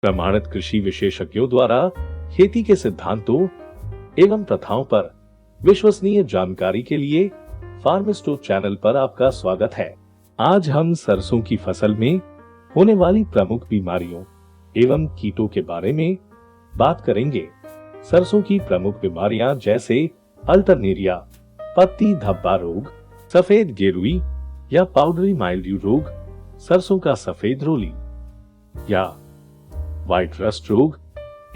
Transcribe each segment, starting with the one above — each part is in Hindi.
प्रमाणित कृषि विशेषज्ञों द्वारा खेती के सिद्धांतों एवं प्रथाओं पर विश्वसनीय जानकारी के लिए फार्मिस्टो चैनल पर आपका स्वागत है। आज हम सरसों की फसल में होने वाली प्रमुख बीमारियों एवं कीटों के बारे में बात करेंगे। सरसों की प्रमुख बीमारियां जैसे अल्टरनेरिया, पत्ती धब्बा रोग, सफेद गेरुई या पाउडरी माइल्ड्यू रोग, सरसों का सफेद रोली या व्हाइट रस्ट रोग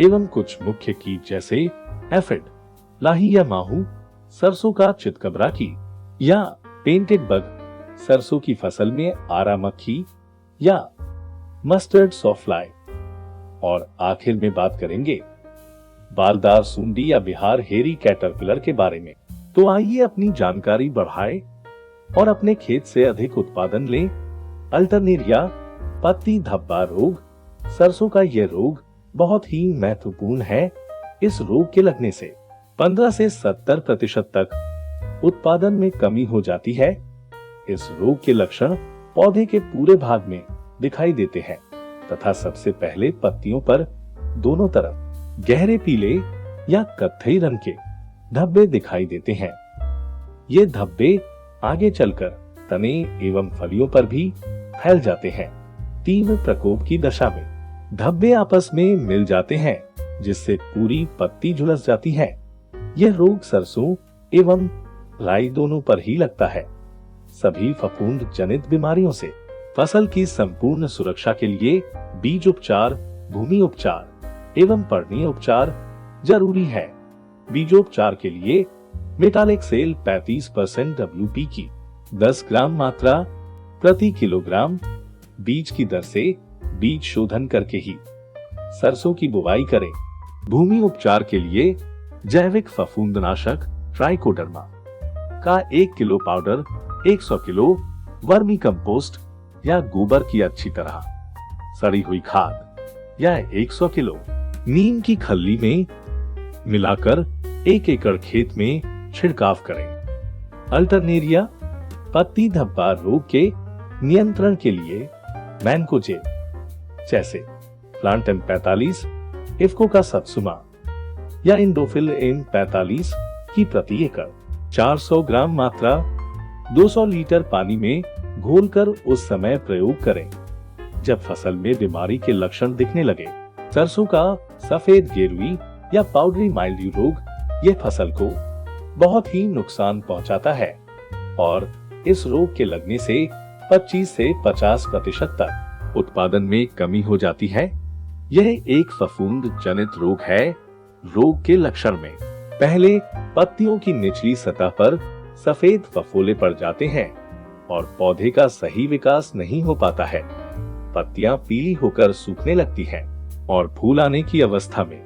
एवं कुछ मुख्य कीट जैसे एफिड, लाही या माहू, सरसों का चितकबरा या पेंटेड बग, सरसों की फसल में आरा मक्खी या मस्टर्ड सॉफ्लाई। और आखिर में बात करेंगे बालदार सूंडी या बिहार हेरी कैटरपिलर के बारे में। तो आइए अपनी जानकारी बढ़ाएं और अपने खेत से अधिक उत्पादन लें। अल्टरनेरिया, पत्ती धब्बा रोग, सरसों का यह रोग बहुत ही महत्वपूर्ण है। इस रोग के लगने से 15 से 70% तक उत्पादन में कमी हो जाती है। इस रोग के लक्षण पौधे के पूरे भाग में दिखाई देते हैं तथा सबसे पहले पत्तियों पर दोनों तरफ गहरे पीले या कत्थई रंग के धब्बे दिखाई देते हैं। ये धब्बे आगे चलकर तने एवं फलियों पर भी फैल जाते हैं। तीव्र प्रकोप की दशा में धब्बे आपस में मिल जाते हैं जिससे पूरी पत्ती झुलस जाती है। यह रोग सरसों एवं राई दोनों पर ही लगता है। सभी फफूंद जनित बीमारियों से फसल की संपूर्ण सुरक्षा के लिए बीज उपचार, भूमि उपचार एवं पर्णीय उपचार जरूरी है। बीजोपचार के लिए मेटालेक्सेल 35% WP की 10 ग्राम मात्रा प्रति किलोग्राम बीज की दर से बीज शोधन करके ही सरसों की बुवाई करें। भूमि उपचार के लिए जैविक फफूंदनाशक ट्राइकोडर्मा का 1 kilo powder 100 kilo vermi compost या गोबर की अच्छी तरह सड़ी हुई खाद या 100 किलो नीम की खल्ली में मिलाकर 1 एकड़ खेत में छिड़काव करें। अल्टरनेरिया, पत्ती धब्बा रोग के नियंत्रण के लिए मैनकोजेब जैसे प्लांटन 45, इफ्को का सत्सुमा या इंडोफिल इन 45 की प्रति एकड़ 400 ग्राम मात्रा 200 लीटर पानी में घोलकर उस समय प्रयोग करें जब फसल में बीमारी के लक्षण दिखने लगे। सरसों का सफेद गेरुई या पाउडरी माइल्ड्यू रोग यह फसल को बहुत ही नुकसान पहुंचाता है और इस रोग के लगने से 25 से 50% तक उत्पादन में कमी हो जाती है। यह एक फफूंद जनित रोग है। रोग के लक्षण में पहले पत्तियों की निचली सतह पर सफेद फफोले पड़ जाते हैं और पौधे का सही विकास नहीं हो पाता है। पत्तियां पीली होकर सूखने लगती हैं और फूल आने की अवस्था में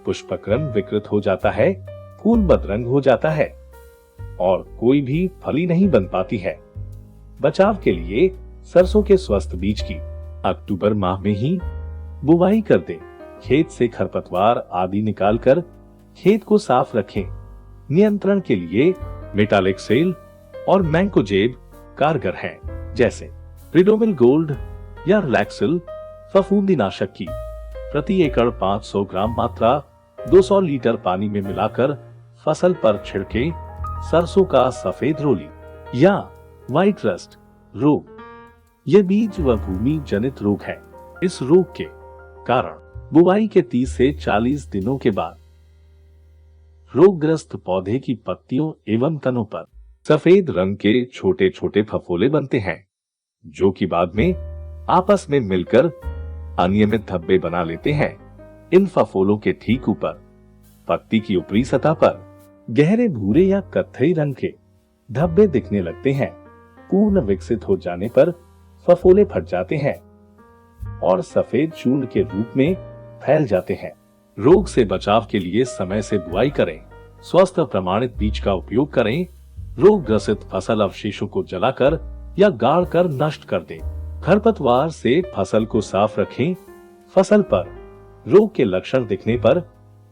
पुष्पक्रम विकृत हो जाता है, फूल बदरंग हो जाता है और कोई भी फली नहीं बन पाती है। बचाव के लिए सरसों के स्वस्थ बीज की अक्टूबर माह में ही बुवाई कर दें। खेत से खरपतवार आदि निकालकर खेत को साफ रखें। नियंत्रण के लिए मेटालेक्सेल और मैनकोजेब कारगर हैं, जैसे प्रिडोमिल गोल्ड या रिलैक्सिल फफूंदीनाशक की प्रति एकड़ 500 ग्राम मात्रा 200 लीटर पानी में मिलाकर फसल पर छिड़के। सरसों का सफेद रोली या व्हाइट रस्ट रोग यह बीज व भूमि जनित रोग है। इस रोग के कारण बुवाई के 30 से 40 दिनों के बाद रोगग्रस्त पौधे की पत्तियों एवं तनों पर सफेद रंग के छोटे छोटे फफोले बनते हैं जो कि बाद में आपस में मिलकर अनियमित धब्बे बना लेते हैं। इन फफोलों के ठीक ऊपर पत्ती की ऊपरी सतह पर गहरे भूरे या कत्थई रंग के धब्बे दिखने लगते हैं। पूर्ण विकसित हो जाने पर फफोले फट जाते हैं और सफेद चूर्ण के रूप में फैल जाते हैं। रोग से बचाव के लिए समय से बुआई करें। स्वस्थ प्रमाणित बीज का उपयोग करें। रोग ग्रसित फसल अवशेषों को जलाकर या गाड़ कर नष्ट कर दें। खरपतवार से फसल को साफ रखें। फसल पर रोग के लक्षण दिखने पर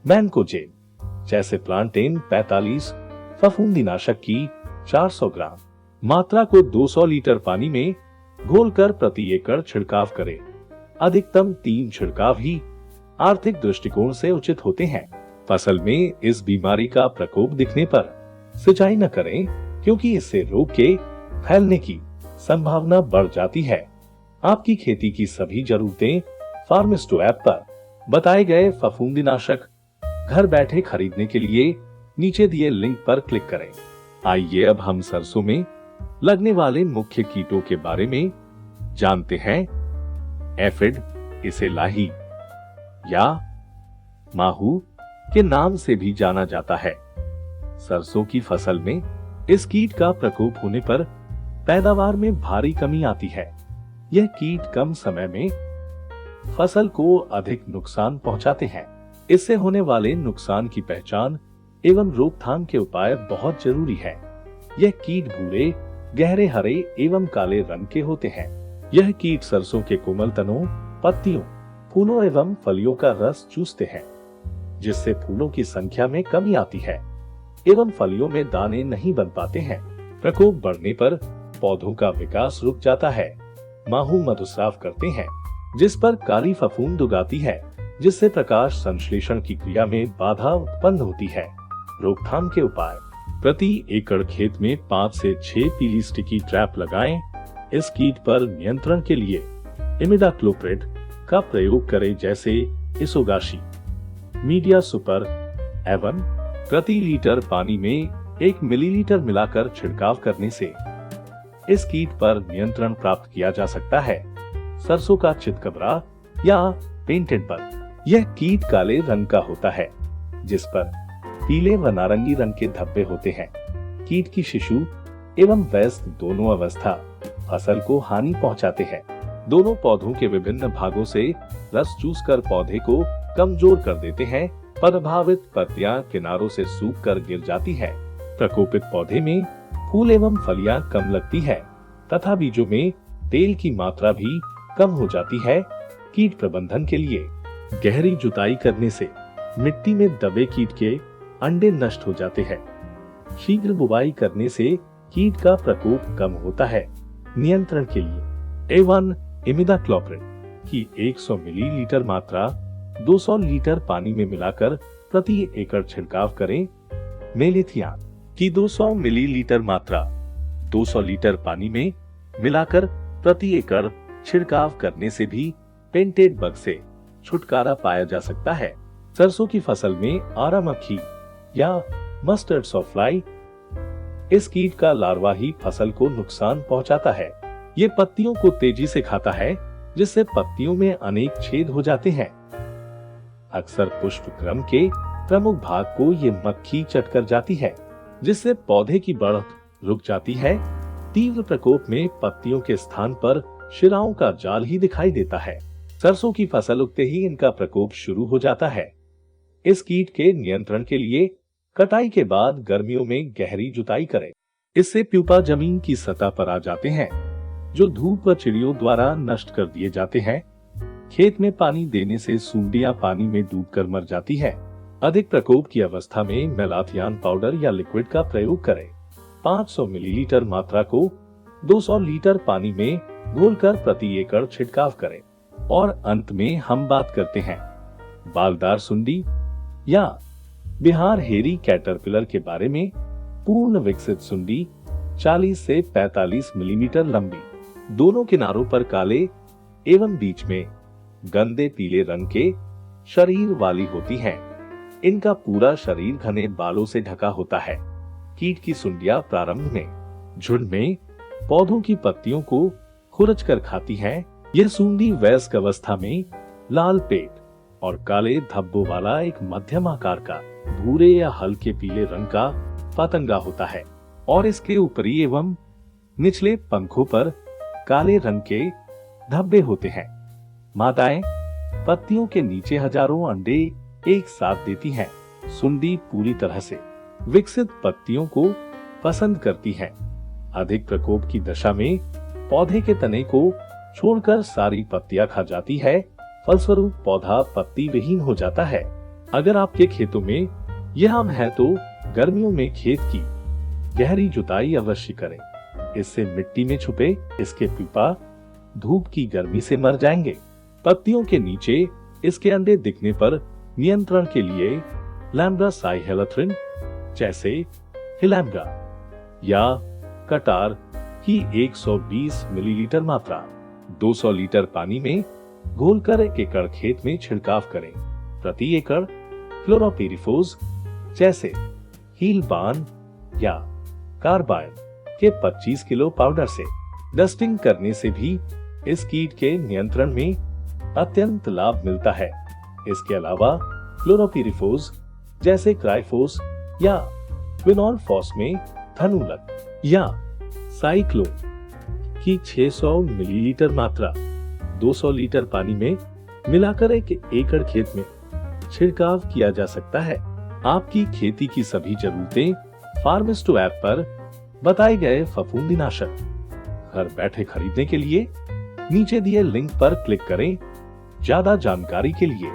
मैनकोजेब जैसे प्लांटेन 45 फफूंदीनाशक की 400 ग्राम मात्रा को 200 लीटर पानी में घोलकर प्रति एकड़ छिड़काव करें। अधिकतम 3 छिड़काव ही आर्थिक दृष्टिकोण से उचित होते हैं। फसल में इस बीमारी का प्रकोप दिखने पर सिंचाई न करें, क्योंकि इससे रोग के फैलने की संभावना बढ़ जाती है। आपकी खेती की सभी जरूरतें फार्मिस्टो ऐप पर बताए गए फफूंदीनाशक घर बैठे खरीदने के लिए नीचे दिए लिंक पर क्लिक करें। आइए अब हम सरसों में लगने वाले मुख्य कीटों के बारे में जानते हैं। एफिड, इसे लाही या माहू के नाम से भी जाना जाता है। सरसों की फसल में इस कीट का प्रकोप होने पर पैदावार में भारी कमी आती है। यह कीट कम समय में फसल को अधिक नुकसान पहुंचाते हैं। इससे होने वाले नुकसान की पहचान एवं रोकथाम के उपाय बहुत जरूरी है। यह कीट भूरे, गहरे हरे एवं काले रंग के होते हैं। यह कीट सरसों के कोमल तनों, पत्तियों, फूलों एवं फलियों का रस चूसते हैं, जिससे फूलों की संख्या में कमी आती है एवं फलियों में दाने नहीं बन पाते हैं। प्रकोप बढ़ने पर पौधों का विकास रुक जाता है। माहू मधुस्राव करते हैं, जिस पर काली फफूंद उगाती है, जिससे प्रकाश संश्लेषण की क्रिया में बाधा उत्पन्न होती है। रोकथाम के उपाय: प्रति एकड़ खेत में 5 से 6 पीली स्टिकी ट्रैप लगाएं। इस कीट पर नियंत्रण के लिए इमिडाक्लोप्रिड का प्रयोग करें, जैसे इसोगाशी, मीडिया सुपर एवन प्रति लीटर पानी में 1 मिलीलीटर मिलाकर छिड़काव करने से इस कीट पर नियंत्रण प्राप्त किया जा सकता है। सरसों का चितकबरा या पेंटेड बग, यह कीट काले रंग का होता है, जिस पर पीले व नारंगी रंग के धब्बे होते हैं। कीट की शिशु एवं वयस्क दोनों अवस्था फसल को हानि पहुंचाते हैं। दोनों पौधों के विभिन्न भागों से रस चूसकर पौधे को कमजोर कर देते हैं। प्रभावित पत्तियां किनारों से सूख कर गिर जाती है। प्रकोपित पौधे में फूल एवं फलियां कम लगती है तथा बीजों में तेल की मात्रा भी कम हो जाती है। कीट प्रबंधन के लिए गहरी जुताई करने से मिट्टी में दबे कीट के अंडे नष्ट हो जाते हैं। शीघ्र बुवाई करने से कीट का प्रकोप कम होता है। नियंत्रण के लिए A1 इमिडाक्लोप्रिड की 100 मिलीलीटर मात्रा 200 लीटर पानी में मिलाकर प्रति एकड़ छिड़काव करें। मेलेथियान की 200 मिलीलीटर मात्रा 200 लीटर पानी में मिलाकर प्रति एकड़ छिड़काव करने से भी पेंटेड बग से छुटकारा पाया जा सकता है। सरसों की फसल में आरा मक्खी या मस्टर्ड सॉफ्लाई, इस कीट का लार्वा ही फसल को नुकसान पहुंचाता है। ये पत्तियों को तेजी से खाता है, जिससे पत्तियों में अनेक छेद हो जाते हैं। अक्सर पुष्प क्रम के प्रमुख भाग को ये मक्खी चटकर जाती है, जिससे पौधे की बढ़त रुक जाती है। तीव्र प्रकोप में पत्तियों के स्थान पर शिराओं का जाल ही दिखाई देता है। सरसों की फसल उगते ही इनका प्रकोप शुरू हो जाता है। इस कीट के नियंत्रण के लिए कटाई के बाद गर्मियों में गहरी जुताई करें। इससे प्यूपा जमीन की सतह पर आ जाते हैं, जो धूप व चिड़ियों द्वारा नष्ट कर दिए जाते हैं। खेत में पानी देने से सूंडियां पानी में डूबकर मर जाती है। अधिक प्रकोप की अवस्था में मेलाथियान पाउडर या लिक्विड का प्रयोग करें। 500 मिलीलीटर मात्रा को 200 लीटर पानी में घोलकर प्रति एकड़ छिड़काव करें। और अंत में हम बात करते हैं बालदार सुंडी या बिहार हेरी कैटरपिलर के बारे में। पूर्ण विकसित सुंडी 40 से 45 मिलीमीटर लंबी, दोनों किनारों पर काले एवं बीच में गंदे पीले रंग के शरीर वाली होती हैं। इनका पूरा शरीर घने बालों से ढका होता है। कीट की सुंडियां प्रारंभ में झुंड में पौधों की पत्तियों को खुरच कर खाती हैं। यह सूंडी वयस्क अवस्था में लाल पेट और काले धब्बों वाला एक मध्यम आकार का भूरे या हल्के पीले रंग का पतंगा होता है और इसके ऊपरी एवं निचले पंखों पर काले रंग के धब्बे होते हैं। मादाएं पत्तियों के नीचे हजारों अंडे एक साथ देती हैं। सुंडी पूरी तरह से विकसित पत्तियों को पसंद करती है। अधिक प्रकोप की दशा में पौधे के तने को छोड़कर सारी पत्तियां खा जाती है। फलस्वरूप पौधा पत्ती विहीन हो जाता है। अगर आपके खेतों में यह आम है तो गर्मियों में खेत की गहरी जुताई अवश्य करें। इससे मिट्टी में छुपे इसके प्यूपा धूप की गर्मी से मर जाएंगे। पत्तियों के नीचे इसके अंडे दिखने पर नियंत्रण के लिए लैम्ब्रा साइहेलेथ्रिन जैसे हिलैम्ब्रा या कटार की 120 मिलीलीटर मात्रा 200 लीटर पानी में घोलकर 1 एकड़ खेत में छिड़काव करें। प्रति एकड़ क्लोरोपिरिफोस जैसे हीलबान या कार्बाइन के 25 किलो पाउडर से डस्टिंग करने से भी इस कीट के नियंत्रण में अत्यंत लाभ मिलता है। इसके अलावा क्लोरोपिरिफोस जैसे क्राइफोस या क्विनोलफॉस में धनुलक या साइक्लोन की 600 मिलीलीटर मात्रा 200 लीटर पानी में मिलाकर 1 एकड़ खेत में छिड़काव किया जा सकता है। आपकी खेती की सभी जरूरतें फार्मिस्टो ऐप पर बताए गए फफूंदीनाशक घर बैठे खरीदने के लिए नीचे दिए लिंक पर क्लिक करें। ज्यादा जानकारी के लिए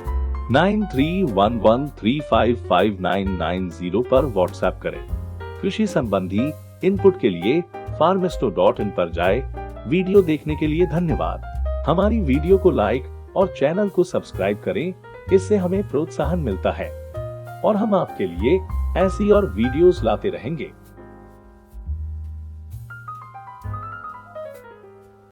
9311355990 पर व्हाट्सएप करें। कृषि संबंधी इनपुट के लिए farmisto.in पर जाएं। वीडियो देखने के लिए धन्यवाद। हमारी वीडियो को लाइक और चैनल को सब्सक्राइब करें, इससे हमें प्रोत्साहन मिलता है और हम आपके लिए ऐसी और वीडियोस लाते रहेंगे।